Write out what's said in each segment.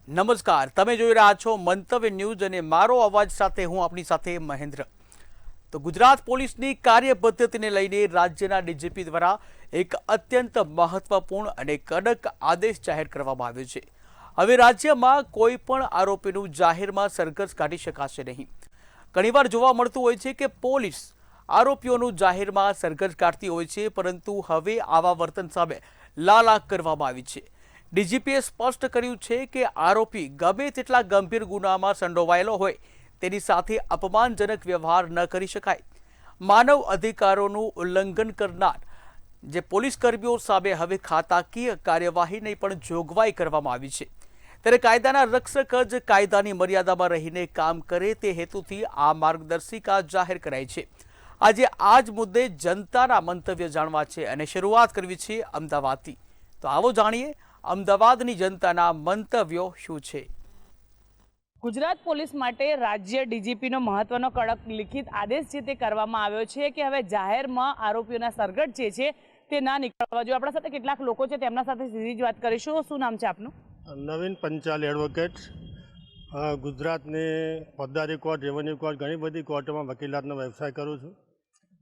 નમસ્કાર, તમે જોઈ રહ્યા છો મંતવ્ય ન્યૂઝ અને મારો અવાજ સાથે હું આપની સાથે મહેન્દ્ર. તો ગુજરાત પોલીસની કાર્ય પદ્ધતિને લઈને રાજ્યના ડીજીપી દ્વારા એક અત્યંત મહત્વપૂર્ણ અને કડક આદેશ જાહેર કરવામાં આવ્યો છે. હવે રાજ્યમાં કોઈ પણ આરોપીનું જાહેરમાં સરઘસ કાઢી શકાશે નહીં. ઘણીવાર જોવા મળતું હોય છે કે પોલીસ આરોપીઓનું જાહેરમાં સરઘસ કાઢતી હોય છે, પરંતુ હવે આવા વર્તન સામે લાલાક કરવામાં આવી છે. ડીજીપીએ સ્પષ્ટ કર્યું છે કે આરોપી ગમે તેટલા ગંભીર ગુનામાં સંડોવાયેલો હોય તેની સાથે અપમાનજનક વ્યવહાર ન કરી શકાય. માનવ અધિકારોનું ઉલ્લંઘન કરનાર જે પોલીસ કર્મીઓ સામે હવે ખાતાકીય કાર્યવાહીની પણ જોગવાઈ કરવામાં આવી છે. ત્યારે કાયદાના રક્ષક જ કાયદાની મર્યાદામાં રહીને કામ કરે તે હેતુથી આ માર્ગદર્શિકા જાહેર કરાઈ છે. આજે આ જ મુદ્દે જનતાના મંતવ્ય જાણવા છે અને શરૂઆત કરવી છે અમદાવાદથી. તો આવો જાણીએ અમદાવાદની જનતાના મંતવ્યો શું છે. ગુજરાત પોલીસ માટે રાજ્ય ડીજીપીનો મહત્વનો કડક લિખિત આદેશ છે તે કરવામાં આવ્યો છે કે હવે જાહેરમાં આરોપીઓના સરઘસ જે છે તે ના નીકળવા જોઈએ. આપણા સાથે કેટલાક લોકો છે, તેમના સાથે સીધી જ વાત કરીશું. શું નામ છે આપનું? નવીન પંચાલ એડવોકેટ. ગુજરાતની ફોજદારી કોર્ટ, રેવન્યુ કોર્ટ, ઘણી બધી કોર્ટોમાં વકીલાતનો વ્યવસાય કરું છું.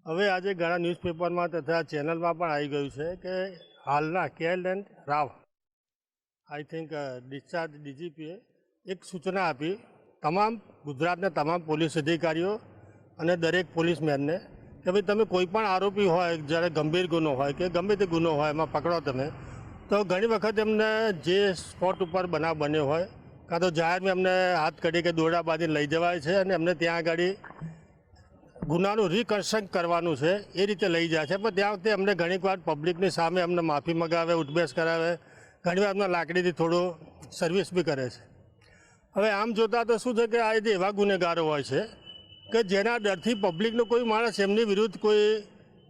હવે આજે ઘણા ન્યૂઝપેપરમાં તથા ચેનલમાં પણ આવી ગયું છે કે હાલના KL and Rao I think discharge ડીજીપીએ એક સૂચના આપી તમામ ગુજરાતના તમામ પોલીસ અધિકારીઓ અને દરેક પોલીસમેનને કે ભાઈ તમે કોઈ પણ આરોપી હોય, જ્યારે ગંભીર ગુનો હોય કે ગમે તે ગુનો હોય એમાં પકડો તમે, તો ઘણી વખત એમને જે સ્પોટ ઉપર બનાવ બન્યો હોય કાં તો જાહેરમાં એમને હાથ કાઢી કે દોરડા બાંધીને લઈ જવાય છે અને એમને ત્યાં આગળ ગુનાનું રિકન્સ્ટ્રક્ટ કરવાનું છે એ રીતે લઈ જાય છે. પણ ત્યાં વખતે અમને ઘણીક વાર પબ્લિકની સામે અમને માફી મગાવે, ઉઠબેસ કરાવે, ઘણીવાર અમને લાકડીથી થોડું સર્વિસ બી કરે છે. હવે આમ જોતાં તો શું છે કે આ જે એવા ગુનેગારો હોય છે કે જેના ડરથી પબ્લિકનો કોઈ માણસ એમની વિરુદ્ધ કોઈ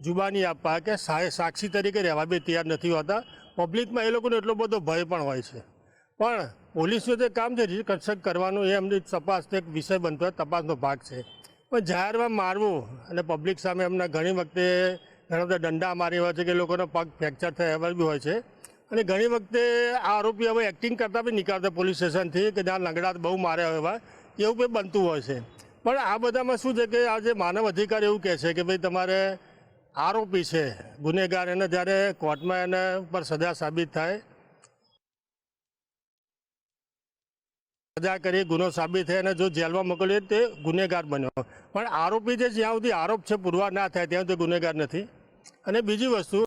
જુબાની આપવા કે સાક્ષી તરીકે રહેવા બી તૈયાર નથી હોતા. પબ્લિકમાં એ લોકોનો એટલો બધો ભય પણ હોય છે. પણ પોલીસનું જે કામ છે રિકન્સ્ટ્રક્ટ કરવાનું, એ એમની તપાસનો એક વિષય બનતો હોય, તપાસનો ભાગ છે. પણ જાહેરમાં મારવું અને પબ્લિક સામે એમના ઘણી વખતે ઘણા બધા દંડા મારી હોય છે કે લોકોનો પગ ફ્રેક્ચર થયા એવા બી હોય છે. અને ઘણી વખતે આ આરોપી હવે એક્ટિંગ કરતાં બી નીકળતા પોલીસ સ્ટેશનથી કે જ્યાં લંગડાટ બહુ મારે એવા એવું બી બનતું હોય છે. પણ આ બધામાં શું છે કે આજે માનવ અધિકાર એવું કહે છે કે ભાઈ તમારે આરોપી છે ગુનેગાર, એને જ્યારે કોર્ટમાં એને પર સજા સાબિત થાય, સજા કરી ગુનો સાબિત થાય અને જો જેલમાં મોકલીએ તે ગુનેગાર બન્યો. પણ આરોપી જે જ્યાં સુધી આરોપ છે પુરવાર ના થાય ત્યાં સુધી ગુનેગાર નથી. અને બીજી વસ્તુ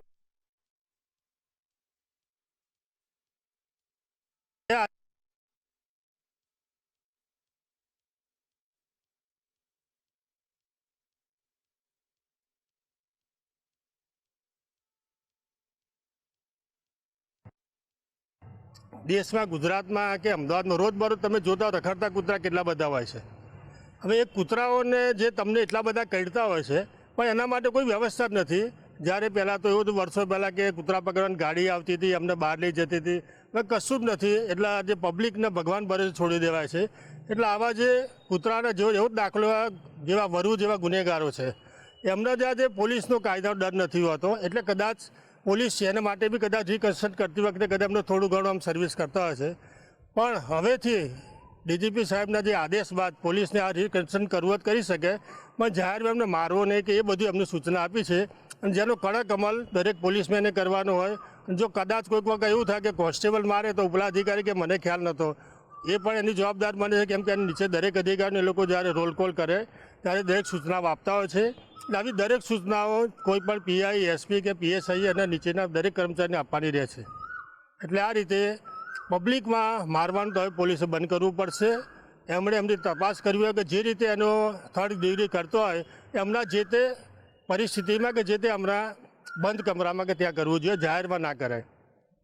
દેશમાં, ગુજરાતમાં કે અમદાવાદમાં રોજબરોજ તમે જોતા રખડતા કૂતરા કેટલા બધા હોય છે. હવે એ કૂતરાઓને જે તમને એટલા બધા કરડતા હોય છે પણ એના માટે કોઈ વ્યવસ્થા જ નથી. જ્યારે પહેલાં તો એવું હતું વર્ષો પહેલાં કે કૂતરા પકડવાની ગાડી આવતી હતી, અમને બહાર લઈ જતી હતી. હવે કશું જ નથી. એટલે આજે પબ્લિકને ભગવાન ભરોસે છોડી દેવાય છે. એટલે આવા જે કૂતરાના એવો જ દાખલો જેવા વરુ જેવા ગુનેગારો છે એમને જ આજે પોલીસનો કાયદાનો ડર નથી હોતો. એટલે કદાચ પોલીસ છે એના માટે બી કદાચ રિકન્સ્ટ્રક્ટ કરતી વખતે કદાચ એમને થોડું ઘણું આમ સર્વિસ કરતા હોય છે. પણ હવેથી ડીજીપી સાહેબના જે આદેશ બાદ પોલીસને આ રિકન્સ્ટ્રક્ટ કરવું જ કરી શકે, પણ જાહેરમાં એમને મારવો નહીં કે એ બધું એમને સૂચના આપી છે. અને જેનો કડક અમલ દરેક પોલીસમેને કરવાનો હોય. જો કદાચ કોઈક વખત એવું થાય કે કોન્સ્ટેબલ મારે તો ઉપલા અધિકારી કે મને ખ્યાલ નહોતો, એ પણ એની જવાબદાર બને છે. કેમ કે એની નીચે દરેક અધિકારીને લોકો જ્યારે રોલ કોલ કરે ત્યારે દરેક સૂચનાઓ આપતા હોય છે. એટલે આવી દરેક સૂચનાઓ કોઈ પણ પીઆઈ, એસપી કે પીએસઆઈ અને નીચેના દરેક કર્મચારીને આપવાની રહે છે. એટલે આ રીતે પબ્લિકમાં મારવાનું તો હવે પોલીસે બંધ કરવું પડશે. એમણે એમની તપાસ કરવી હોય કે જે રીતે એનો થર્ડ ડિગ્રી કરતો હોય એમના જે તે પરિસ્થિતિમાં કે જે તે હમણાં બંધ કમરામાં કે ત્યાં કરવું જોઈએ, જાહેરમાં ના કરાય.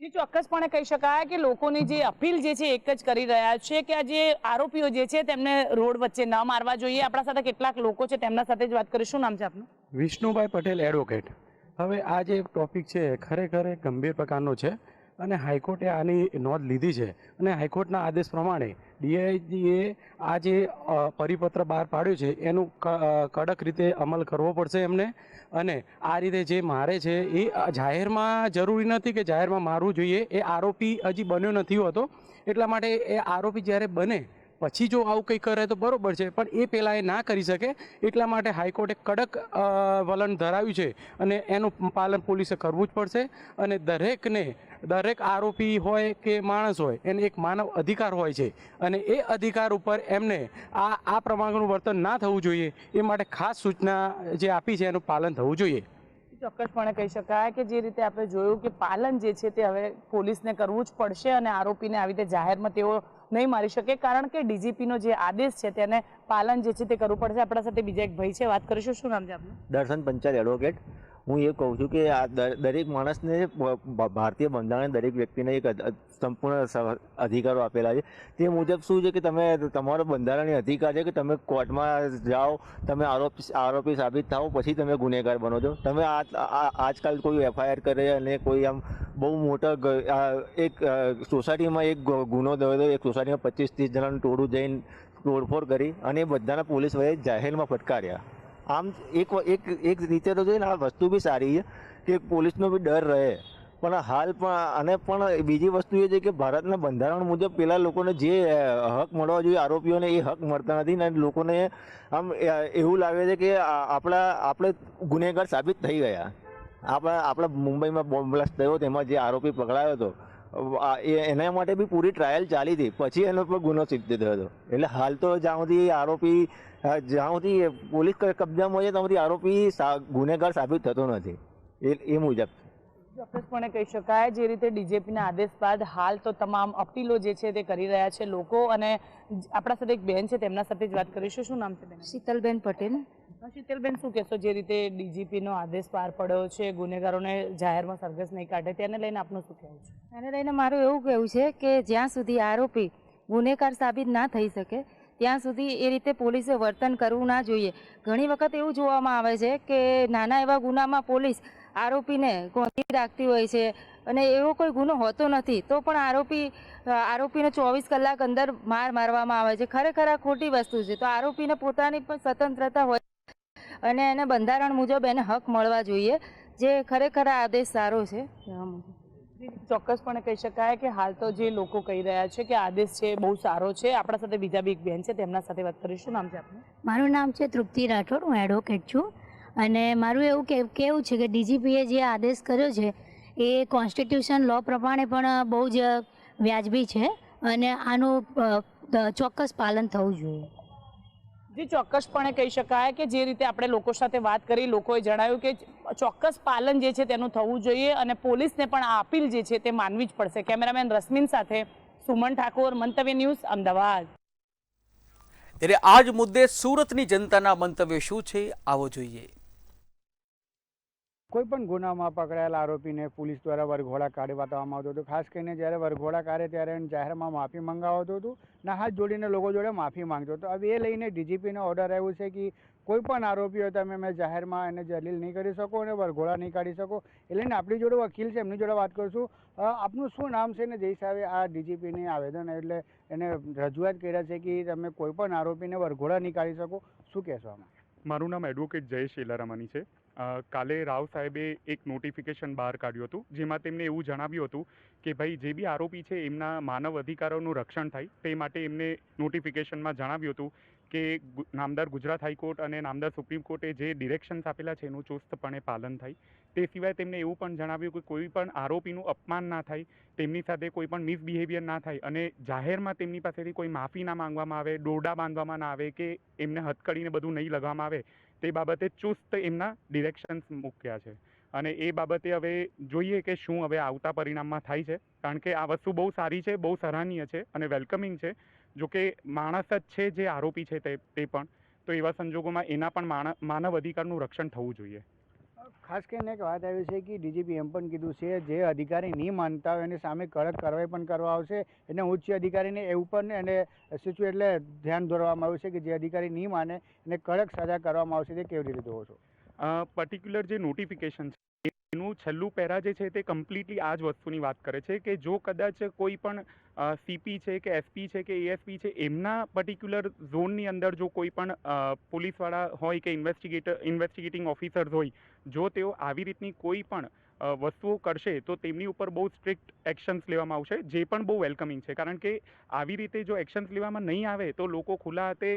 જે ચોક્કસપણે કહી શકાય કે લોકોની જે અપીલ જે છે એક જ કરી રહ્યા છે કે આ જે આરોપીઓ જે છે તેમને રોડ વચ્ચે ન મારવા જોઈએ. આપણા સાથે કેટલાક લોકો છે, તેમના સાથે જ વાત કરીશું. શું નામ છે આપનું? વિષ્ણુભાઈ પટેલ એડવોકેટ. હવે આ જે ટોપિક છે ખરેખર ગંભીર પ્રકારનો છે અને હાઈકોર્ટે આની નોંધ લીધી છે. અને હાઈકોર્ટના આદેશ પ્રમાણે ડીઆઈજીએ આ જે પરિપત્ર બહાર પાડ્યો છે એનું કડક રીતે અમલ કરવો પડશે એમને. અને આ રીતે જે મારે છે એ જાહેરમાં જરૂરી નથી કે જાહેરમાં મારવું જોઈએ. એ આરોપી હજી બન્યો નથી હોતો એટલા માટે એ આરોપી જ્યારે બને પછી જો આવું કંઈ કરે તો બરોબર છે, પણ એ પહેલાં એ ના કરી શકે. એટલા માટે હાઈકોર્ટે કડક વલણ ધરાવ્યું છે અને એનું પાલન પોલીસે કરવું જ પડશે. અને દરેક આરોપી હોય કે માણસ હોય એને એક માનવ અધિકાર હોય છે અને એ અધિકાર ઉપર એમને આ પ્રમાણેનું વર્તન ના થવું જોઈએ. એ માટે ખાસ સૂચના જે આપી છે એનું પાલન થવું જોઈએ. ચોક્કસપણે કહી શકાય કે જે રીતે આપણે જોયું કે પાલન જે છે તે હવે પોલીસને કરવું જ પડશે અને આરોપીને આવી રીતે જાહેરમાં તેઓ નહીં મારી શકે, કારણ કે ડીજીપીનો જે આદેશ છે તેને પાલન જે છે તે કરવું પડશે. આપણા સાથે બીજા એક ભાઈ છે, વાત કરીશું. શું નામ છે આપનું? દર્શન પંચાલ એડવોકેટ. હું એ કહું છું કે આ દરેક માણસને ભારતીય બંધારણે દરેક વ્યક્તિને એક સંપૂર્ણ અધિકારો આપેલા છે. તે મુજબ શું છે કે તમે તમારો બંધારણીય અધિકાર છે કે તમે કોર્ટમાં જાઓ, તમે આરોપી સાબિત થાઓ, પછી તમે ગુનેગાર બનો છો. તમે આજકાલ કોઈ એફઆઈઆર કરે અને કોઈ આમ બહુ મોટા એક સોસાયટીમાં એક ગુનો થયો હતો, એક સોસાયટીમાં 25-30 જણાનું ટોળું જઈને તોડફોડ કરી અને એ બધાના પોલીસ વડે જાહેરમાં ફટકાર્યા. આમ એક રીતે તો જોઈએ ને, આ વસ્તુ બી સારી છે કે પોલીસનો બી ડર રહે. પણ હાલ પણ બીજી વસ્તુ એ છે કે ભારતના બંધારણ મુજબ પેલા લોકોને જે હક મળવા જોઈએ આરોપીઓને એ હક મળતા નથી ને લોકોને આમ એવું લાગે છે કે આપણે ગુનેગાર સાબિત થઈ ગયા. આપણા મુંબઈમાં બોમ્બ બ્લાસ્ટ થયો તેમાં જે આરોપી પકડાયો હતો એના માટે બી પૂરી ટ્રાયલ ચાલી હતી, પછી એનો પર ગુનો સિદ્ધ થયો હતો. એટલે હાલ તો જ્યાં સુધી પોલીસ કબજામાં હોય ત્યાં સુધી આરોપી ગુનેગાર સાબિત થતો નથી. એ મુજબ ચોક્કસપણે કહી શકાય જે રીતે ડીજીપીના આદેશ બાદ હાલ તો તમામ અપીલો જે છે તે કરી રહ્યા છે લોકો. અને આપણા સાથે એક બેન છે, તેમના સાથે જ વાત કરીશું. શું નામ છે બેન? શીતલબેન પટેલ. શીતલબેન, શું કહેશો જે રીતે ડીજીપીનો આદેશ બહાર પડ્યો છે, ગુનેગારોને જાહેરમાં સરઘસ નહીં કાઢે, તેને લઈને આપનું શું કહેવું છે? એને લઈને મારું એવું કહેવું છે કે જ્યાં સુધી આરોપી ગુનેગાર સાબિત ના થઈ શકે ત્યાં સુધી એ રીતે પોલીસે વર્તન કરવું ના જોઈએ. ઘણી વખત એવું જોવામાં આવે છે કે નાના એવા ગુનામાં પોલીસ આરોપીને ગોંધી રાખતી હોય છે અને એવો કોઈ ગુનો હોતો નથી, તો પણ આરોપીને 24 કલાક અંદર મારવામાં આવે છે. ખરેખર આ ખોટી વસ્તુ છે. તો આરોપીને પોતાની પણ સ્વતંત્રતા હોય અને એને બંધારણ મુજબ એને હક મળવા જોઈએ, જે ખરેખર આ આદેશ સારો છે. ચોક્કસપણે કહી શકાય કે હાલ તો જે લોકો કહી રહ્યા છે કે આદેશ છે બહુ સારો છે. આપણા સાથે બીજા બી એક બેન છે, તેમના સાથે વાત કરીશું. નામ છે આપનું? મારું નામ છે તૃપ્તિ રાઠોડ. હું એડવોકેટ છું અને મારું એવું કહેવું છે કે ડીજીપીએ જે આદેશ કર્યો છે એ કોન્સ્ટિટ્યુશન લો પ્રમાણે પણ બહુ જ વ્યાજબી છે અને આનું ચોક્કસ પાલન થવું જોઈએ. જે ચોક્કસપણે કહી શકાય કે જે રીતે આપણે લોકો સાથે વાત કરી, લોકોએ જણાવ્યું કે ચોક્કસ પાલન જે છે તેનું થવું જોઈએ અને પોલીસને પણ આ અપીલ જે છે તે માનવી જ પડશે. કેમેરામેન રશ્મિન સાથે સુમન ઠાકોર, મંતવ્ય ન્યૂઝ, અમદાવાદ. ત્યારે આ જ મુદ્દે સુરતની જનતાના મંતવ્ય શું છે, આવો જોઈએ. કોઈ પણ ગુનામાં પકડાયેલા આરોપીને પોલીસ દ્વારા વરઘોડા કાઢવામાં આવતો હતો. ખાસ કરીને જ્યારે વરઘોડા કાઢે ત્યારે જાહેરમાં માફી મંગાવતો હતું ને હાથ જોડીને લોકો જોડે માફી માંગતો હતો. હવે એ લઈને ડીજીપીનો ઓર્ડર આવ્યો છે કે કોઈ પણ આરોપીઓ તમે જાહેરમાં એને જલીલ નહીં કરી શકો અને વરઘોડા નહીં કાઢી શકો. એ લઈને આપણી જોડે વકીલ છે, એમની જોડે વાત કરશું. આપનું શું નામ છે ને જે હિસાબે આ ડીજીપીની આવેદન એટલે એને રજૂઆત કર્યા છે કે તમે કોઈ પણ આરોપીને વરઘોડા નહીં કાઢી શકો, શું કહેશો આમાં? મારું નામ એડવોકેટ જયેશ એલારામાની છે. કાલે રાવ સાહેબે એક નોટિફિકેશન બહાર કાઢ્યું હતું જેમાં તેમણે એવું જણાવ્યું હતું કે ભાઈ જે બી આરોપી છે એમના માનવ અધિકારોનું રક્ષણ થાય તે માટે એમને નોટિફિકેશનમાં જણાવ્યું હતું કે નામદાર ગુજરાત હાઈકોર્ટ અને નામદાર સુપ્રીમ કોર્ટે જે ડિરેક્શન્સ આપેલા છે એનું ચુસ્તપણે પાલન થાય. તે સિવાય તેમણે એવું પણ જણાવ્યું કે કોઈ પણ આરોપીનું અપમાન ના થાય, તેમની સાથે કોઈ પણ મિસબિહેવિયર ના થાય અને જાહેરમાં તેમની પાસેથી કોઈ માફી ના માંગવામાં આવે, દોરડા બાંધવામાં ના આવે કે એમને હથકડીને બધું નહીં લગાવવામાં આવે. તે બાબતે ચુસ્ત એમના ડિરેક્શન્સ મૂક્યા છે અને એ બાબતે હવે જોઈએ કે શું હવે આવતા પરિણામમાં થાય છે, કારણ કે આ વસ્તુ બહુ સારી છે, બહુ સરાહનીય છે અને વેલકમિંગ છે. જો કે માણસ જ છે જે આરોપી છે તે પણ, તો એવા સંજોગોમાં એના પણ માનવ અધિકારનું રક્ષણ થવું જોઈએ. ખાસ કરીને એક વાત આવી છે કે ડીજીપી એમ પણ કીધું છે જે અધિકારી નહીં માનતા હોય એની સામે કડક કાર્યવાહી પણ કરવા આવશે. એને ઉચ્ચ અધિકારીને એવું પણ એને એટલે ધ્યાન દોરવામાં આવ્યું છે કે જે અધિકારી નહીં માને એને કડક સજા કરવામાં આવશે. તે કેવી રીતે જોવો છો? પર્ટિક્યુલર જે નોટિફિકેશન છે એનું છેલ્લું પેરા જે છે તે કમ્પ્લીટલી આ જ વસ્તુની વાત કરે છે કે જો કદાચ કોઈ પણ સીપી છે કે એસપી છે કે એએસપી છે એમના પર્ટિક્યુલર ઝોનની અંદર જો કોઈ પણ પોલીસવાળા હોય કે ઇન્વેસ્ટિગેટિંગ ઓફિસર્સ હોય, જો તેઓ આવી રીતની કોઈ પણ વસ્તુઓ કરશે તો તેમની ઉપર બહુ સ્ટ્રિક્ટ એક્શન્સ લેવામાં આવશે, જે પણ બહુ વેલકમિંગ છે. કારણ કે આવી રીતે જો એક્શન્સ લેવામાં નહીં આવે તો લોકો ખુલ્લા હાથે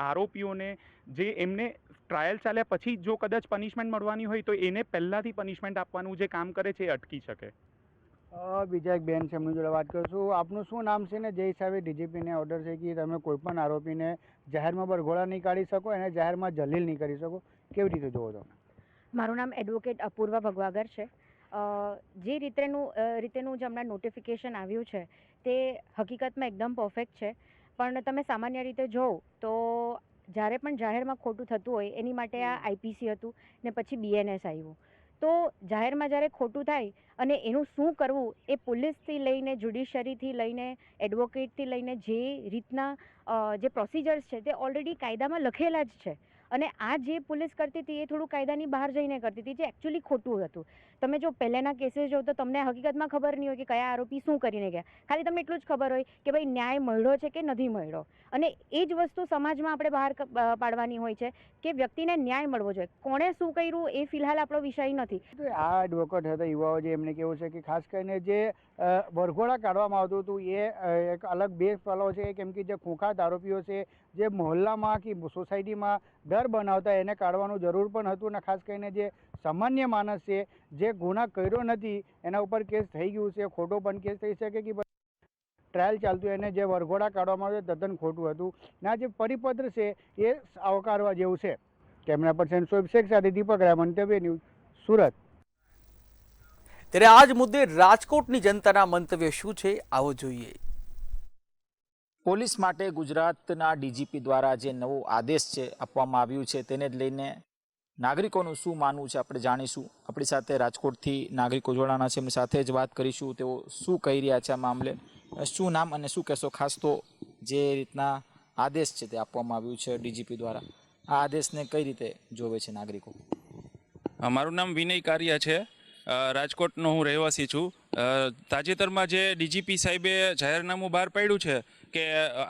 આરોપીઓને જે એમને ટ્રાયલ ચાલ્યા પછી જો કદાચ પનિશમેન્ટ મળવાની હોય તો એને પહેલાંથી પનિશમેન્ટ આપવાનું જે કામ કરે છે એ અટકી શકે. બીજા એક બેન છે, એમની જોડે વાત કરશું. આપનું શું નામ છે ને જે હિસાબે ડીજીપીને ઓર્ડર છે કે તમે કોઈ પણ આરોપીને જાહેરમાં વરઘોડા નહીં કાઢી શકો અને જાહેરમાં જલીલ નહીં કરી શકો, કેવી રીતે જોવો છો? મારું નામ એડવોકેટ અપૂર્વા ભગવાગર છે. જે રીતેનું જે હમણાં નોટિફિકેશન આવ્યું છે તે હકીકતમાં એકદમ પરફેક્ટ છે, પણ તમે સામાન્ય રીતે જોવો તો જ્યારે પણ જાહેરમાં ખોટું થતું હોય એની માટે આ આઈપીસી હતું ને પછી બીએનએસ આવ્યું. તો જાહેરમાં જ્યારે ખોટું થાય અને એનું શું કરવું એ પોલીસથી લઈને જ્યુડિશરીથી લઈને એડવોકેટથી લઈને જે રીતના જે પ્રોસિજર્સ છે તે ઓલરેડી કાયદામાં લખેલા જ છે. અને આ જે પોલીસ કરતી હતી એ થોડું કાયદાની બહાર જઈને કરતી હતી, જે એકચ્યુઅલી ખોટું હતું. તમે જો પહેલાંના કેસીસ જો તો તમને હકીકતમાં ખબર નહીં હોય કે કયા આરોપી શું કરીને ગયા, ખાલી તમને એટલું જ ખબર હોય કે ભાઈ ન્યાય મળ્યો છે કે નથી મળ્યો. અને એ જ વસ્તુ સમાજમાં આપણે બહાર પાડવાની હોય છે કે વ્યક્તિને ન્યાય મળવો જોઈએ. કોણે શું કર્યું એ ફિલહાલ આપણો વિષય નથી. આ એડવોકેટ હતા યુવાઓ જે એમને કેવું છે કે ખાસ કરીને જે વરઘોડા કાઢવામાં આવતું હતું એ એક અલગ બે ફલો છે, કેમ કે જે ખોખાત આરોપીઓ છે જે મહોલ્લામાં કે સોસાયટીમાં ડર બનાવતા એને કાઢવાનું જરૂર પણ હતું. અને ખાસ કરીને જે સામાન્ય માણસ છે જે ગુના કર્યો નથી એના ઉપર કેસ થઈ ગયું છે, ખોટો પણ કેસ થઈ શકે કે ટ્રાયલ ચાલતું એને જે વરઘોડા કાઢવામાં આવે તદ્દન ખોટું હતું. ના જે પરિપત્ર છે એ આવકારવા જેવું છે. કેમેરા પર્સન શોએબ શેખ સાથે દીપક રાય, મંતવ્ય ન્યૂઝ, સુરત. ત્યારે આ જ મુદ્દે રાજકોટની જનતાના મંતવ્ય શું છે આવો જોઈએ. પોલીસ માટે ગુજરાતના ડીજીપી દ્વારા જે નવો આદેશ છે આપવામાં આવ્યું છે તેને જ લઈને નાગરિકોનું શું માનવું છે આપણે જાણીશું. આપણી સાથે રાજકોટથી નાગરિકો જોડાણા છે, એમની સાથે જ વાત કરીશું. તેઓ શું કહી રહ્યા છે આ મામલે, શું નામ અને શું કહેશો? ખાસ તો જે રીતના આદેશ છે તે આપવામાં આવ્યું છે ડીજીપી દ્વારા, આ આદેશને કઈ રીતે જોવે છે નાગરિકો? મારું નામ વિનય કારિયા છે, રાજકોટનો હું રહેવાસી છું. તાજેતરમાં જે ડીજીપી સાહેબે જાહેરનામું બહાર પાડ્યું છે કે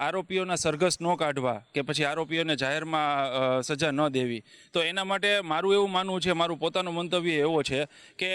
આરોપીઓના સરઘસ ન કાઢવા કે પછી આરોપીઓને જાહેરમાં સજા ન દેવી, તો એના માટે મારું એવું માનવું છે, મારું પોતાનું મંતવ્ય એવો છે કે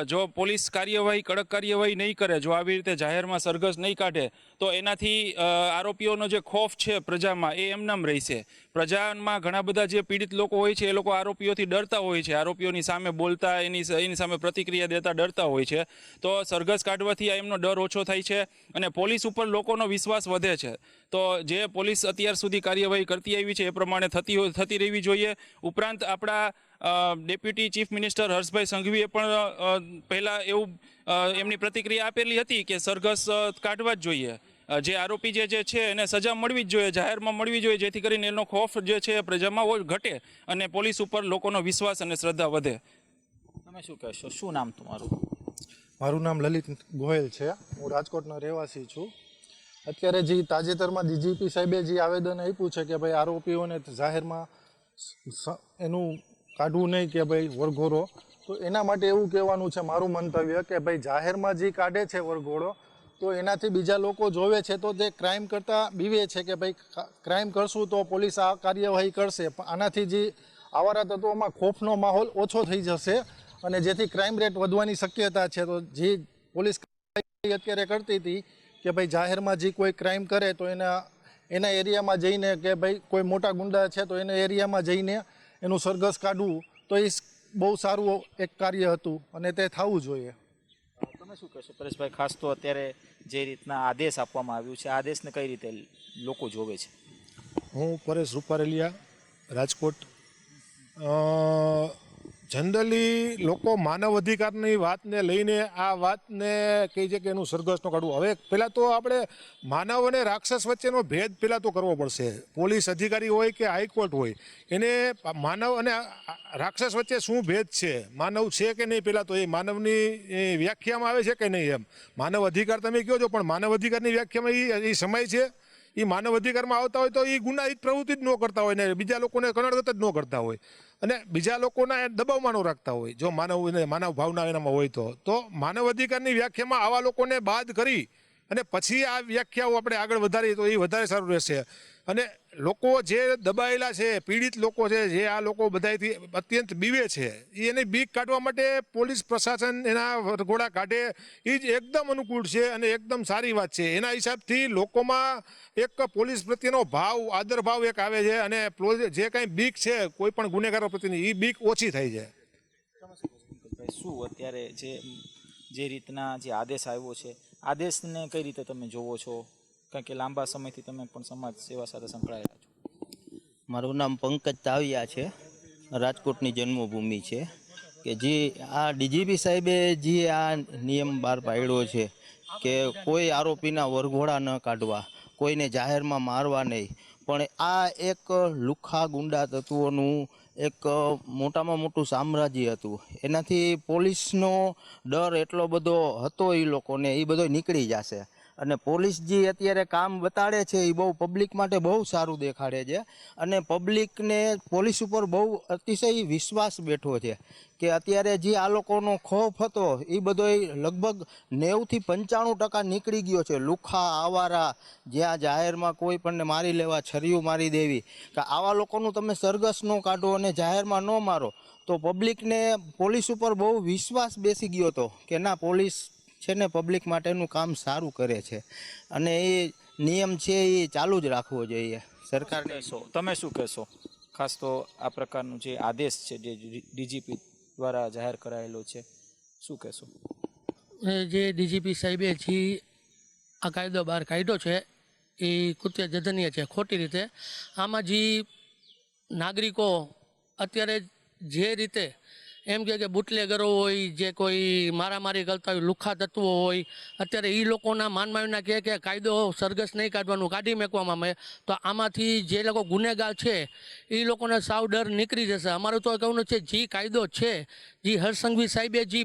જો પોલીસ કડક કાર્યવાહી નહીં કરે, જો આવી રીતે જાહેરમાં સરઘસ નહીં કાઢે તો એનાથી આરોપીઓનો જે ખોફ છે પ્રજામાં એ એમનામ રહેશે. પ્રજામાં ઘણા બધા જે પીડિત લોકો હોય છે એ લોકો આરોપીઓથી ડરતા હોય છે, આરોપીઓની સામે બોલતા, એની સામે પ્રતિક્રિયા દેતા ડરતા હોય છે. તો સરઘસ કાઢવાથી એમનો ડર ઓછો થાય છે અને પોલીસ ઉપર લોકોનો વિશ્વાસ વધે છે. તો જે પોલીસ અત્યાર સુધી કાર્યવાહી કરતી આવી છે એ પ્રમાણે થતી રહેવી જોઈએ. ઉપરાંત આપણા ડેપ્યુટી ચીફ મિનિસ્ટર હર્ષભાઈ સંઘવીએ પણ પહેલાં એવું એમની પ્રતિક્રિયા આપેલી હતી કે સરઘસ કાઢવા જ જોઈએ. જે આરોપી જે છે એને સજા મળવી જ જોઈએ, જાહેરમાં મળવી જોઈએ, જેથી કરીને એનો ખોફ જે છે પ્રજામાં ઘટે અને પોલીસ ઉપર લોકોનો વિશ્વાસ અને શ્રદ્ધા વધે. તમે શું કહેશો? શું નામ તમારું? મારું નામ લલિત ગોયલ છે, હું રાજકોટનો રહેવાસી છું. અત્યારે જે તાજેતરમાં ડીજીપી સાહેબે જે આવેદન આપ્યું છે કે ભાઈ આરોપીઓને જાહેરમાં એનું કાઢવું નહીં કે ભાઈ વરઘોડો, તો એના માટે એવું કહેવાનું છે મારું મંતવ્ય કે ભાઈ જાહેરમાં જે કાઢે છે વરઘોડો તો એનાથી બીજા લોકો જોવે છે તો જે ક્રાઇમ કરતાં બીવે છે કે ભાઈ ક્રાઇમ કરશું તો પોલીસ આ કાર્યવાહી કરશે. પણ આનાથી જે આવારા તત્વોમાં ખોફનો માહોલ ઓછો થઈ જશે અને જેથી ક્રાઇમ રેટ વધવાની શક્યતા છે. તો જે પોલીસ અત્યારે કરતી હતી કે ભાઈ જાહેરમાં જે કોઈ ક્રાઇમ કરે તો એના એરિયામાં જઈને કે ભાઈ કોઈ મોટા ગુંડા છે તો એના એરિયામાં જઈને એનું સરઘસ કાઢવું, તો એ બહુ સારું એક કાર્ય હતું અને તે થવું જોઈએ. તમે શું કહેશો પરેશભાઈ? ખાસ તો અત્યારે જે રીતના આદેશ આપવામાં આવ્યું છે, આદેશને કઈ રીતે લોકો જોવે છે? હું પરેશ રૂપારેલિયા, રાજકોટ. જનરલી લોકો માનવ અધિકારની વાતને લઈને આ વાતને કહે છે કે એનું સરઘસ ન કાઢવું. હવે પહેલાં તો આપણે માનવ અને રાક્ષસ વચ્ચેનો ભેદ પહેલાં તો કરવો પડશે. પોલીસ અધિકારી હોય કે હાઈકોર્ટ હોય, એને માનવ અને રાક્ષસ વચ્ચે શું ભેદ છે, માનવ છે કે નહીં, પહેલાં તો એ માનવની વ્યાખ્યામાં આવે છે કે નહીં. એમ માનવ અધિકાર તમે કહો છો, પણ માનવ અધિકારની વ્યાખ્યામાં એ સમય છે. એ માનવ અધિકારમાં આવતા હોય તો એ ગુનાહિત પ્રવૃત્તિ જ ન કરતા હોય ને બીજા લોકોને કનડગત જ ન કરતા હોય અને બીજા લોકોના દબાવમાં ન રાખતા હોય. જો માનવ ભાવના એનામાં હોય તો માનવ અધિકારની વ્યાખ્યામાં આવા લોકોને બાદ કરી અને પછી આ વ્યાખ્યાઓ આપણે આગળ વધારીએ તો એ વધારે સારું રહેશે. અને લોકો જે દબાયેલા છે, પીડિત લોકો છે, જે આ લોકો બધાથી અત્યંત બીવે છે, એને બીક કાઢવા માટે પોલીસ પ્રશાસન એના વરઘોડા કાઢે એ જ એકદમ અનુકૂળ છે અને એકદમ સારી વાત છે. એના હિસાબથી લોકોમાં એક પોલીસ પ્રત્યેનો ભાવ, આદર ભાવ એક આવે છે અને જે કાંઈ બીક છે કોઈ પણ ગુનેગારો પ્રત્યેની એ બીક ઓછી થઈ છે. શું અત્યારે જે રીતના જે આદેશ આવ્યો છે, આદેશને કઈ રીતે તમે જોવો છો? કારણ કે લાંબા સમયથી તમે પણ સમાજ સેવા સાથે સંકળાયેલા છો. મારું નામ પંકજ તાવિયા છે, રાજકોટની જન્મભૂમિ છે. કે જે આ ડીજીપી સાહેબે જે આ નિયમ બહાર પાડ્યો છે કે કોઈ આરોપીના વરઘોડા ન કાઢવા, કોઈને જાહેરમાં મારવા નહીં, પણ આ એક લુખ્ખા ગુંડા તત્વોનું એક મોટામાં મોટું સામ્રાજ્ય હતું. એનાથી પોલીસનો ડર એટલો બધો હતો એ લોકોને, એ બધો નીકળી જશે. અને પોલીસ જે અત્યારે કામ બતાડે છે એ બહુ પબ્લિક માટે બહુ સારું દેખાડે છે અને પબ્લિકને પોલીસ ઉપર બહુ અતિશય વિશ્વાસ બેઠો છે. કે અત્યારે જે આ લોકોનો ખોફ હતો એ બધો લગભગ 90થી 95% નીકળી ગયો છે. લુખ્ખા, આવારા, જ્યાં જાહેરમાં કોઈ પણને મારી લેવા, છરીયું મારી દેવી, કે આવા લોકોનું તમે સરઘસ ન કાઢો અને જાહેરમાં ન મારો તો પબ્લિકને પોલીસ ઉપર બહુ વિશ્વાસ બેસી ગયો હતો કે ના, પોલીસ છે ને પબ્લિક માટેનું કામ સારું કરે છે અને એ નિયમ છે એ ચાલુ જ રાખવો જોઈએ સરકારને. તમે શું કહેશો? ખાસ તો આ પ્રકારનું જે આદેશ છે જે ડીજીપી દ્વારા જાહેર કરાયેલો છે, શું કહેશો? જે ડીજીપી સાહેબે જે આ કાયદો બહાર કાઢ્યો છે એ કૃત્ય જધન્ય છે, ખોટી રીતે. આમાં જે નાગરિકો અત્યારે જે રીતે એમ કે બુટલેગરો હોય, જે કોઈ મારામારી કરતા હોય, લુખ્ખા તત્વો હોય, અત્યારે એ લોકોના માનમાવીના કે કાયદો સરઘસ નહીં કાઢવાનું, કાઢી મેકવામાં આવે, તો આમાંથી જે લોકો ગુનેગાર છે એ લોકોને સાવ ડર નીકળી જશે. અમારું તો કહેવાનું છે જે કાયદો છે, જે હર્ષસંઘવી સાહેબે જે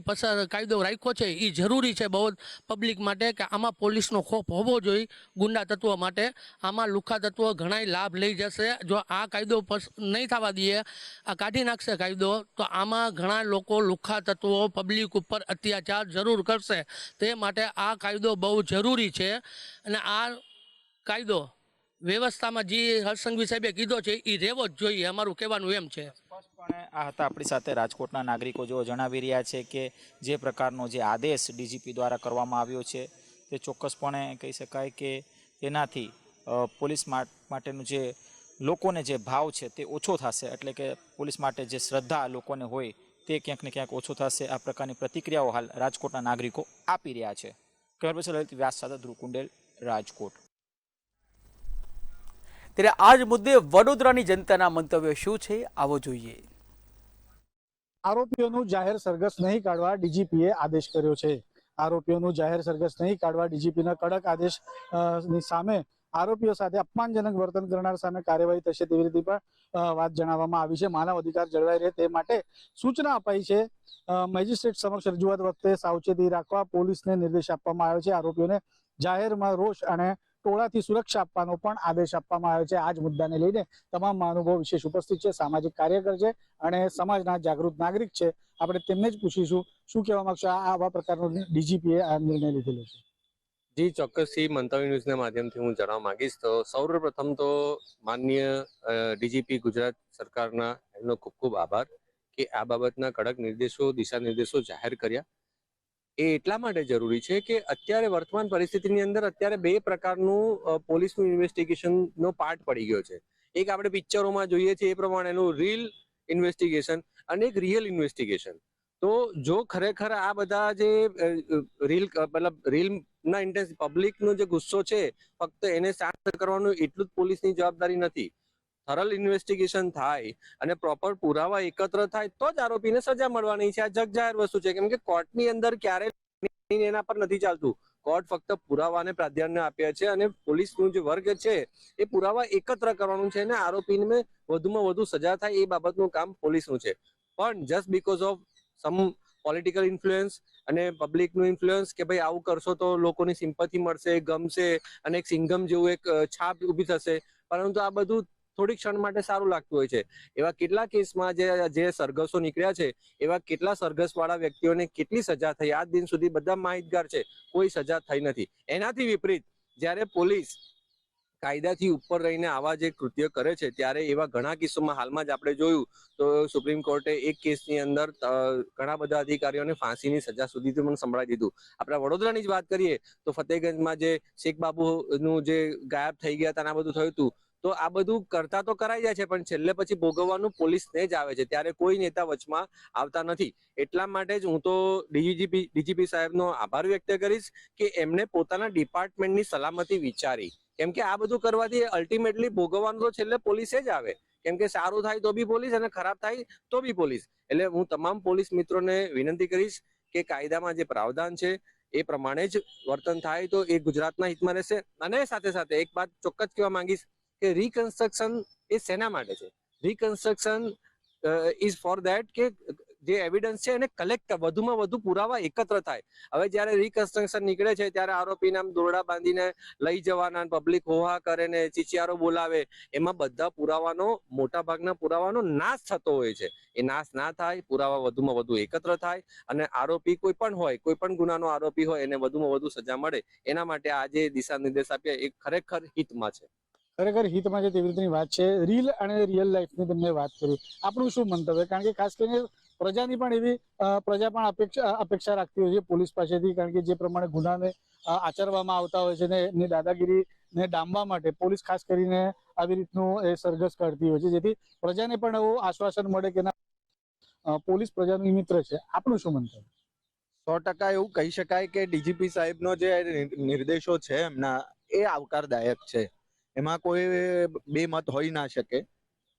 કાયદો રાખ્યો છે એ જરૂરી છે બહુ પબ્લિક માટે, કે આમાં પોલીસનો ખોફ હોવો જોઈએ ગુંડા તત્વો માટે. આમાં લુખ્ખા તત્વો ઘણાય લાભ લઈ જશે. જો આ કાયદો નહીં થવા દઈએ, આ કાઢી નાખશે કાયદો, તો આમાં ઘણા લોકો લુખ્ખા તત્વો પબ્લિક ઉપર અત્યાચાર જરૂર કરશે. તે માટે આ કાયદો બહુ જરૂરી છે અને આ કાયદો વ્યવસ્થામાં જે હર્ષસંઘવી સાહેબે કીધો છે એ રહેવો જ જોઈએ, અમારું કહેવાનું એમ છે. આ હતા આપણી સાથે રાજકોટના નાગરિકો, જેઓ જણાવી રહ્યા છે કે જે પ્રકારનો જે આદેશ ડીજીપી દ્વારા કરવામાં આવ્યો છે તે ચોક્કસપણે કહી શકાય કે તેનાથી પોલીસ માટેનું જે લોકોને જે ભાવ છે તે ઓછો થશે. એટલે કે પોલીસ માટે જે શ્રદ્ધા લોકોને હોય તે ક્યાંક ને ક્યાંક ઓછો થશે. આ પ્રકારની પ્રતિક્રિયાઓ હાલ રાજકોટના નાગરિકો આપી રહ્યા છે. કેમેરા પર્સન લલિત વ્યાસ સાથે ધ્રુવ કુંડેલ, રાજકોટ. ત્યારે આ જ મુદ્દે વડોદરાની જનતાના મંતવ્ય શું છે, આવો જોઈએ. આરોપીઓનું જાહેર સરઘસ નહીં કાઢવા ડીજીપીએ આદેશ કર્યો છે. આરોપીઓનું જાહેર સરઘસ નહીં કાઢવા ડીજીપીના કડક આદેશ ની સામે આરોપીઓ સાથે અપમાનજનક વર્તન કરનાર સામે કાર્યવાહી થશે તેવી રીતે પણ વાત જણાવવામાં આવી છે. માનવ અધિકાર જળવાઈ રહે તે માટે સૂચના અપાઈ છે. મેજિસ્ટ્રેટ સમક્ષ રજૂઆત વખતે સાવચેતી રાખવા પોલીસને નિર્દેશ આપવામાં આવ્યો છે. આરોપીઓને જાહેરમાં રોષ અને ટોળાથી સુરક્ષા આપવાનો પણ આદેશ આપવામાં આવ્યો છે. આ જ મુદ્દાને લઈને તમામ મહાનુભાવો વિશેષ ઉપસ્થિત છે, સામાજિક કાર્યકર છે અને સમાજના જાગૃત નાગરિક છે. આપણે તેમને જ પૂછીશું શું કહેવા માંગશો આવા પ્રકારનો ડીજીપીએ આ નિર્ણય લીધેલો છે. જી ચોક્કસથી મંતવ્ય ન્યૂઝના માધ્યમથી હું જણાવવા માંગીશ. તો સૌપ્રથમ તો માનનીય ડીજીપી ગુજરાત સરકારના એમનો ખૂબ ખૂબ આભાર કે આ બાબતના કડક નિર્દેશો, દિશા નિર્દેશો જાહેર કર્યા. એ એટલા માટે જરૂરી છે કે અત્યારે વર્તમાન પરિસ્થિતિની અંદર અત્યારે બે પ્રકારનું પોલીસનું ઇન્વેસ્ટિગેશનનો પાર્ટ પડી ગયો છે. એક આપણે પિક્ચરોમાં જોઈએ છીએ એ પ્રમાણેનું રીલ ઇન્વેસ્ટિગેશન અને એક રિયલ ઇન્વેસ્ટિગેશન. તો જો ખરેખર આ બધા જે રીલના ઇન્ટેન્સ પબ્લિકનો જે ગુસ્સો છે ફક્ત એને શાંત કરવાનું એટલું જ પોલીસની જવાબદારી નથી. થરલ ઇન્વેસ્ટિગેશન થાય અને પ્રોપર પુરાવા એકત્ર થાય તો જ આરોપીને સજા મળવાની છે. આ જગજાહેર વસ્તુ છે, કેમ કે કોર્ટની અંદર ક્યારેય એના પર નથી ચાલતું. કોર્ટ ફક્ત પુરાવાને પ્રાધાન્ય આપે છે અને પોલીસનું જે વર્ગ છે એ પુરાવા એકત્ર કરવાનું છે અને આરોપીને વધુમાં વધુ સજા થાય એ બાબતનું કામ પોલીસનું છે. પણ just because of sum political influence અને પબ્લિકનું ઇન્ફ્લુઅન્સ કે ભાઈ આવું કરશો તો લોકોની સિમ્પથી મળશે, ગમશે અને એક સિંઘમ જેવું એક છાપ ઊભી થશે, પરંતુ આ બધું થોડી ક્ષણ માટે સારું લાગતું હોય છે. એવા કેટલા કેસમાં જે સરઘસો નીકળ્યા છે, એવા કેટલા સરઘસ વાળા વ્યક્તિઓને કેટલી સજા થઈ આજ દિન સુધી બધા માહિતગાર છે, કોઈ સજા થઈ નથી. એનાથી વિપરીત જ્યારે પોલીસ કાયદાથી ઉપર રહીને આવા જે કૃત્ય કરે છે, ત્યારે એવા ઘણા કિસ્સામાં હાલમાં જ આપણે જોયું તો સુપ્રીમ કોર્ટે એક કેસની અંદર ઘણા બધા અધિકારીઓને ફાંસીની સજા સુધી પણ સંભળાવી દીધું. આપણે વડોદરાની જ વાત કરીએ તો ફતેહગંજમાં જે શેખ બાબુનું જે ગાયબ થઈ ગયા હતા, આ બધું થયું હતું, તો આ બધું કરતા તો કરાઈ જાય છે, પણ છેલ્લે પછી ભોગવવાનું પોલીસને જ આવે છે, ત્યારે કોઈ નેતા વચમાં આવતા નથી. એટલા માટે જ હું તો ડીજીપી સાહેબનો આભાર વ્યક્ત કરીશ કે એમને પોતાના ડિપાર્ટમેન્ટની સલામતી વિચારી, કેમ કે આ બધું કરવાથી અલ્ટિમેટલી ભોગવવાનું તો છેલ્લે પોલીસે જ આવે, કેમ કે સારું થાય તો બી પોલીસ અને ખરાબ થાય તો બી પોલીસ. એટલે હું તમામ પોલીસ મિત્રોને વિનંતી કરીશ કે કાયદામાં જે પ્રાવધાન છે એ પ્રમાણે જ વર્તન થાય તો એ ગુજરાતના હિતમાં રહેશે. અને સાથે સાથે એક વાત ચોક્કસ કહેવા માંગીશ કે રિકન્સ્ટ્રક્શન એ શેના માટે છે? રિકન્સ્ટ્રક્શન ઇઝ ફોર ધેટ કે જે એવિડન્સ છે એને કલેક્ટ, વધુમાં વધુ પુરાવા એકત્ર થાય. હવે જ્યારે રિકન્સ્ટ્રક્શન નીકળે છે ત્યારે આરોપીને આમ દોરડા બાંધીને લઈ જવાના, પબ્લિક હોહા કરે ને ચીચિયારો બોલાવે, એમાં બધા પુરાવાનો, મોટા ભાગના પુરાવાનો નાશ થતો હોય છે. એ નાશ ના થાય, પુરાવા વધુમાં વધુ એકત્ર થાય અને આરોપી કોઈ પણ હોય, કોઈ પણ ગુનાનો આરોપી હોય, એને વધુમાં વધુ સજા મળે. એના માટે આ જે દિશા નિર્દેશ આપ્યા એ ખરેખર હિતમાં છે. ખરેખર હિતમાં છે તેવી રીતની વાત છે. રીલ અને રિયલ લાઈફની તમને વાત કરી, આપણું શું મંતવ્ય? કારણ કે ખાસ કરીને પ્રજાની પણ એવી પ્રજા પણ અપેક્ષા રાખતી હોય છે પોલીસ પાસેથી, કારણ કે જે પ્રમાણે ગુનાને આચરવામાં આવતા હોય છે ને એની દાદાગીરીને ડામવા માટે પોલીસ ખાસ કરીને આવી રીતનું એ સરઘસ કરતી હોય છે, જેથી પ્રજાને પણ એવું આશ્વાસન મળે કે પોલીસ પ્રજાનું મિત્ર છે. આપણું શું મંતવ્ય? 100% એવું કહી શકાય કે ડીજીપી સાહેબનો જે નિર્દેશો છે એમના, એ આવકારદાયક છે, એમાં કોઈ બે મત હોઈ ના શકે.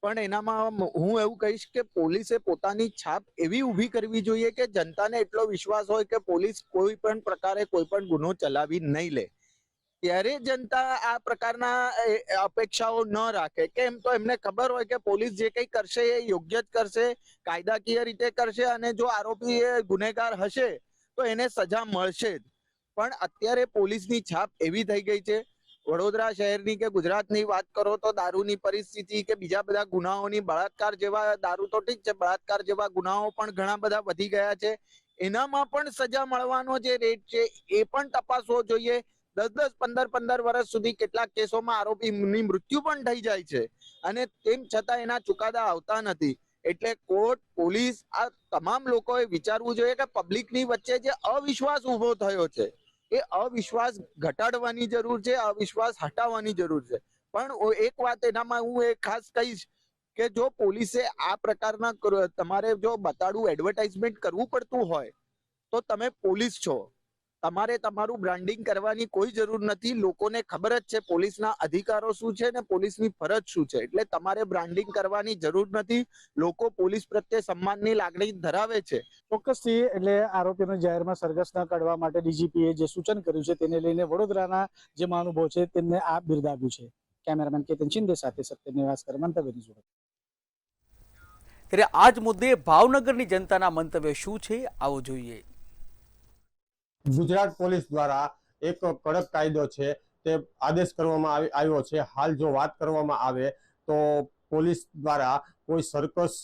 પણ એનામાં હું એવું કહીશ કે પોલીસે પોતાની છાપ એવી ઊભી કરવી જોઈએ કે જનતાને એટલો વિશ્વાસ હોય કે પોલીસ કોઈ પણ પ્રકારે કોઈ પણ ગુનો ચલાવી નહીં લે. ત્યારે જનતા આ પ્રકારના અપેક્ષાઓ ન રાખે, કેમ તો એમને ખબર હોય કે પોલીસ જે કંઈ કરશે એ યોગ્ય જ કરશે, કાયદાકીય રીતે કરશે, અને જો આરોપી એ ગુનેગાર હશે તો એને સજા મળશે જ. પણ અત્યારે પોલીસની છાપ એવી થઈ ગઈ છે, વડોદરા શહેરની કે ગુજરાતની વાત કરો તો દારૂની પરિસ્થિતિ કે બીજા બધા ગુનાઓની, બળાત્કાર જેવા, દારૂ તો ઠીક છે, બળાત્કાર જેવા ગુનાઓ પણ ઘણા બધા વધી ગયા છે. એનામાં પણ સજા મળવાનો જે રેટ છે એ પણ તપાસવો જોઈએ. 10-10, 15-15 વર્ષ સુધી કેટલાક કેસોમાં આરોપીની મૃત્યુ પણ થઈ જાય છે અને તેમ છતાં એના ચુકાદા આવતા નથી. એટલે કોર્ટ, પોલીસ, આ તમામ લોકોએ વિચારવું જોઈએ કે પબ્લિકની વચ્ચે જે અવિશ્વાસ ઉભો થયો છે એ અવિશ્વાસ ઘટાડવાની જરૂર છે, અવિશ્વાસ હટાવવાની જરૂર છે. પણ એક વાત એનામાં હું એ ખાસ કહીશ કે જો પોલીસે આ પ્રકારના, તમારે જો બતાડું એડવર્ટાઇઝમેન્ટ કરવું પડતું હોય તો તમે પોલીસ છો, તમારે તમારું બ્રાન્ડિંગ કરવાની કોઈ જરૂર નથી. લોકોને ખબર જ છે પોલીસના અધિકારો શું છે ને પોલીસની ફરજ શું છે, એટલે તમારે બ્રાન્ડિંગ કરવાની જરૂર નથી. લોકો પોલીસ પ્રત્યે સન્માનની લાગણી ધરાવે છે. ચોક્કસથી. એટલે આરોપીનો જાહેરમાં સરઘસ ન કાઢવા માટે ડીજીપીએ જે સૂચન કર્યું છે તેને લઈને વડોદરાના જે મહાનુભાવ છે તેમને આ બિરદાવ્યું છે. કેમેરામેન કેતન શિંદે સાથે સત્ય નિવાસકર, મંતવ્યની જોડે. ત્યારે આ જ મુદ્દે ભાવનગરની જનતાના મંતવ્ય શું છે, આવો જોઈએ. ગુજરાત પોલીસ દ્વારા એક કડક કાયદો છે તે આદેશ કરવામાં આવ્યો છે. હાલ જો વાત કરવામાં આવે તો પોલીસ દ્વારા કોઈ સર્કસ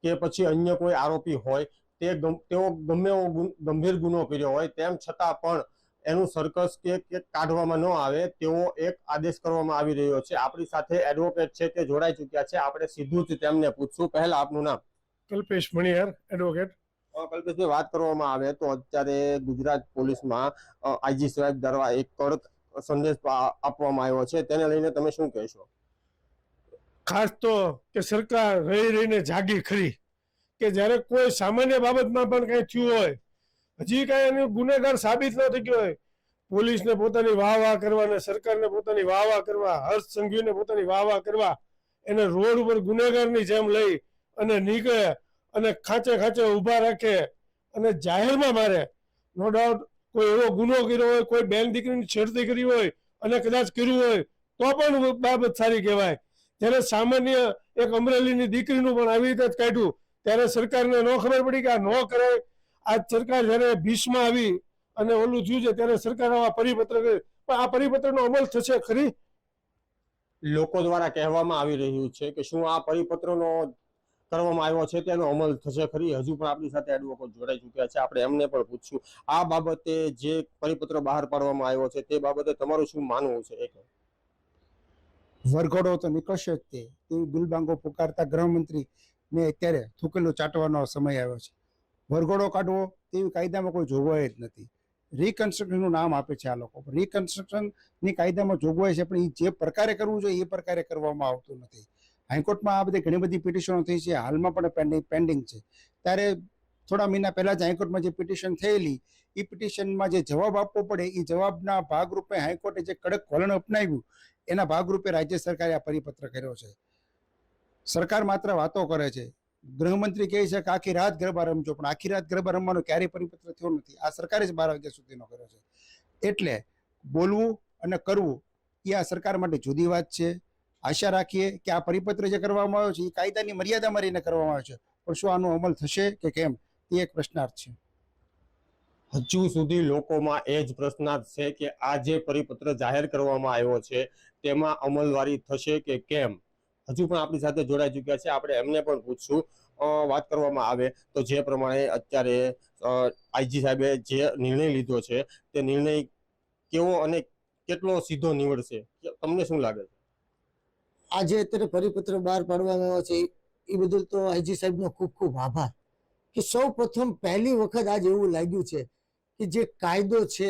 કે પછી અન્ય કોઈ આરોપી હોય તેઓ ગમે એવો ગંભીર ગુનો કર્યો હોય તેમ છતાં પણ એનું સર્કસ કે કાઢવામાં ન આવે તેવો એક આદેશ કરવામાં આવી રહ્યો છે. આપણી સાથે એડવોકેટ છે તે જોડાઈ ચૂક્યા છે. આપણે સીધું જ તેમને પૂછશું. પહેલા આપનું નામ? કલ્પેશ મણિયાર, એડવોકેટ. કલ્પેશભાઈ, વાત કરવામાં આવે તો અત્યારે ગુજરાત પોલીસમાં આઈજી સાહેબ દ્વારા એક કડક સંદેશ આપવામાં આવ્યો છે, તેને લઈને તમે શું કહેશો? ખાસ તો કે સરકાર રહીને જાગી ખરી કે જ્યારે કોઈ સામાન્ય બાબતમાં પણ કંઈ થયું હોય, હજી કાંઈ એનું ગુનેગાર સાબિત ન થઈ ગયો હોય, પોલીસને પોતાની વાહ કરવા ને સરકારને પોતાની વાહ કરવા, હર્ષ સંઘવીને પોતાની વાહ કરવા, એને રોડ ઉપર ગુનેગારની જેમ લઈ અને નીકળે અને ખાંચે ઊભા રાખે અને જાહેરમાં મારે. નો ડાઉટ કોઈ એવો ગુનો કર્યો હોય, કોઈ બેન દીકરીની છેડતી કરી હોય અને કદાચ કર્યું હોય તો પણ બાબત સારી કહેવાય. જ્યારે સામાન્ય એક અમરેલીની દીકરીનું પણ આવી રીતે જ કાઢ્યું ત્યારે સરકારને ન ખબર પડી કે આ ન કરાય. આ સરકાર જ્યારે ભીષમાં આવી અને ઓલું થયું છે ત્યારે સરકાર આવા પરિપત્ર કરે, પણ આ પરિપત્રનો અમલ થશે ખરી? લોકો દ્વારા કહેવામાં આવી રહ્યું છે કે શું આ પરિપત્રનો કરવામાં આવ્યો છે તેનો અમલ થશે ખરી? હજુ પણ આપણી સાથે એડવોકેટ જોડાઈ ચૂક્યા છે, આપણે એમને પણ પૂછશું. આ બાબતે જે પરિપત્ર બહાર પાડવામાં આવ્યો છે તે બાબતે તમારું શું માનવું છે? વરઘોડો તો નીકળશે જ તેવી ગુલબાંગો પુકારતા ગૃહમંત્રીને અત્યારે થૂકેલું ચાટવાનો સમય આવ્યો છે. વરઘોડો કાઢવો તેવી કાયદામાં કોઈ જોગવાઈ જ નથી. રિકન્સ્ટ્રક્શનનું નામ આપે છે આ લોકો. રિકન્સ્ટ્રક્શનની કાયદામાં જોગવાઈ છે, પણ એ જે પ્રકારે કરવું જોઈએ એ પ્રકારે કરવામાં આવતું નથી. હાઈકોર્ટમાં આ બધી ઘણી બધી પિટિશનો થઈ છે, હાલમાં પણ પેન્ડિંગ છે. ત્યારે થોડા મહિના પહેલા જ હાઈકોર્ટમાં જે પિટિશન થયેલી એ પિટિશનમાં જે જવાબ આપવો પડે એ જવાબના ભાગરૂપે હાઈકોર્ટે જે કડક વલણ અપનાવ્યું એના ભાગરૂપે રાજ્ય સરકારે આ પરિપત્ર કર્યો છે. સરકાર માત્ર વાતો કરે છે. ગૃહમંત્રી કહે છે કે આખી રાત ગરબા રમજો, પણ આખી રાત ગરબા રમવાનો ક્યારેય પરિપત્ર થયો નથી. આ સરકારે જ 12 વાગ્યા સુધીનો કર્યો છે. એટલે બોલવું અને કરવું એ આ સરકાર માટે જુદી વાત છે. આશા રાખીએ કે આ પરિપત્ર જે કરવામાં આવ્યો છે એ કાયદાની મર્યાદામાં રહીને કરવામાં આવ્યો છે, પણ શું આનો અમલ થશે કે કેમ એ એક પ્રશ્નાર્થ છે. હજુ સુધી લોકોમાં એ જ પ્રશ્નાર્થ છે કે આ જે પરિપત્ર જાહેર કરવામાં આવ્યો છે તેમાં અમલવારી થશે કે કેમ. હજુ પણ આપણી સાથે જોડાઈ ચૂક્યા છે, આપણે એમને પણ પૂછશું. વાત કરવામાં આવે તો જે પ્રમાણે અત્યારે આઈજી સાહેબે જે નિર્ણય લીધો છે તે નિર્ણય કેવો અને કેટલો સીધો નીવડશે, તમને શું લાગે છે? આજે અત્યારે પરિપત્ર બહાર પાડવામાં આવ્યો છે એ બદલ તો આઈજી સાહેબનો ખૂબ ખૂબ આભાર કે સૌ પ્રથમ પહેલી વખત આજ એવું લાગ્યું છે કે જે કાયદો છે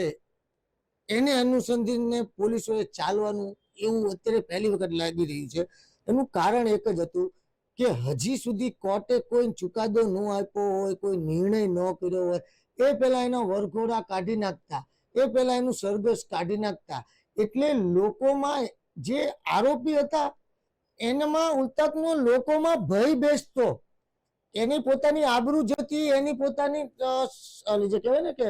એને અનુસંધાને પોલીસોએ ચાલવાનું એવું અત્યારે પહેલી વખત લાગી રહ્યું છે. એનું કારણ એક જ હતું કે હજી સુધી કોર્ટે કોઈ ચુકાદો ન આપ્યો હોય, કોઈ નિર્ણય ન કર્યો હોય, એ પહેલા એના વરઘોડા કાઢી નાખતા, એ પહેલા એનું સરઘસ કાઢી નાખતા. એટલે લોકોમાં જે આરોપી હતા એનામાં ઉલટાનો લોકોમાં ભય બેસતો, એની પોતાની આબરૂ જતી, એની પોતાની જે કહેવાય ને કે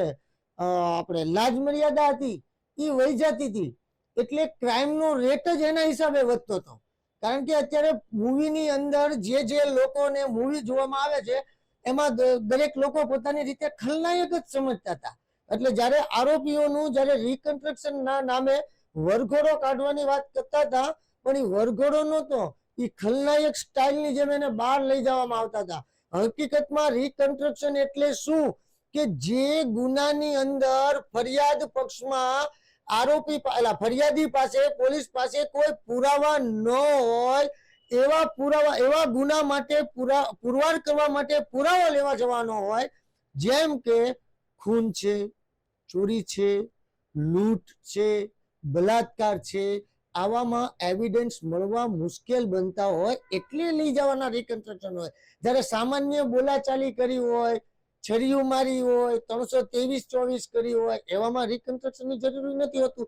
આપણે લાજ મર્યાદા હતી એ વહી જતી હતી. એટલે ક્રાઇમનો રેટ જ એના હિસાબે વધતો હતો. કારણ કે અત્યારે મૂવીની અંદર જે લોકોને મૂવી જોવામાં આવે છે એમાં દરેક લોકો પોતાની રીતે ખલનાયક જ સમજતા હતા. એટલે જ્યારે આરોપીઓનું જ્યારે રિકન્સ્ટ્રક્શન ના નામે વરઘોડો કાઢવાની વાત કરતા હતા, પણ એ વરઘોડો નહોતો, એ ખલનાયક સ્ટાઇલની જેમ એને બહાર લઈ જવામાં આવતા હતા. હકીકતમાં રિકન્સ્ટ્રક્શન એટલે શું કે જે ગુનાની અંદર ફરિયાદ પક્ષમાં આરોપી ફરિયાદી પાસે પોલીસ પાસે કોઈ પુરાવા ન હોય એવા ગુના માટે પુરવાર કરવા માટે પુરાવા લેવા જવાનો હોય, જેમ કે ખૂન છે, ચોરી છે, લૂંટ છે, બલાત્કાર છે, આવામાં એવિડન્સ મળવા મુશ્કેલ બનતા હોય એટલે લઈ જવાના રિકન્સ્ટ્રક્શન હોય. જ્યારે સામાન્ય બોલાચાલી કરી હોય, છરીયું મારી હોય, 323-24 કરી હોય, એવામાં રિકન્સ્ટ્રક્શનની જરૂરી નથી હોતું.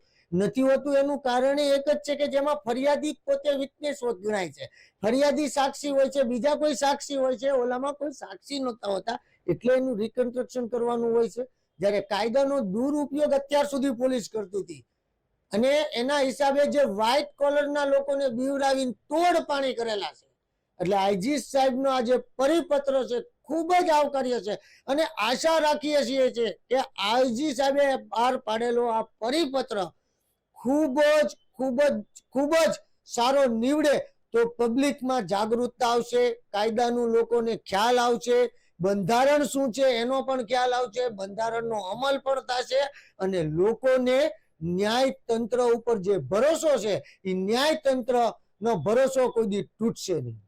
એનું કારણ એક જ છે કે જેમાં ફરિયાદી પોતે વિટનેસ ગણાય છે, ફરિયાદી સાક્ષી હોય છે, બીજા કોઈ સાક્ષી હોય છે, ઓલામાં કોઈ સાક્ષી નહોતા હોતા, એટલે એનું રિકન્સ્ટ્રક્શન કરવાનું હોય છે. જ્યારે કાયદાનો દુરુપયોગ અત્યાર સુધી પોલીસ કરતી હતી અને એના હિસાબે જે વ્હાઇટ કોલરના લોકોને બીવડાવીને તોડ પાણી કરેલા છે. એટલે આઈજી સાહેબનો આ જે પરિપત્ર છે ખૂબ જ આવકાર્ય છે અને આશા રાખીએ છીએ કે આઈજી સાહેબે બહાર પાડેલો આ પરિપત્ર ખૂબ જ સારો નીવડે તો પબ્લિકમાં જાગૃતતા આવશે, કાયદાનું લોકોને ખ્યાલ આવશે, બંધારણ શું છે એનો પણ ખ્યાલ આવશે, બંધારણનો અમલ પણ થશે અને લોકોને ન્યાયતંત્ર ઉપર જે ભરોસો છે એ ન્યાયતંત્રનો ભરોસો કોઈ દી તૂટશે નહીં.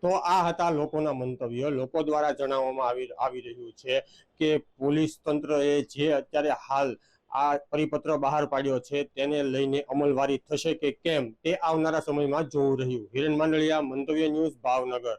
તો આ હતા લોકોના મંતવ્યો. લોકો દ્વારા જણાવવામાં આવી રહ્યું છે કે પોલીસ તંત્રએ જે અત્યારે હાલ આ પરિપત્ર બહાર પાડ્યો છે તેને લઈને અમલવારી થશે કે કેમ તે આવનારા સમયમાં જોવું રહ્યું. હિરેન માંડલિયા, મંતવ્ય ન્યૂઝ, ભાવનગર.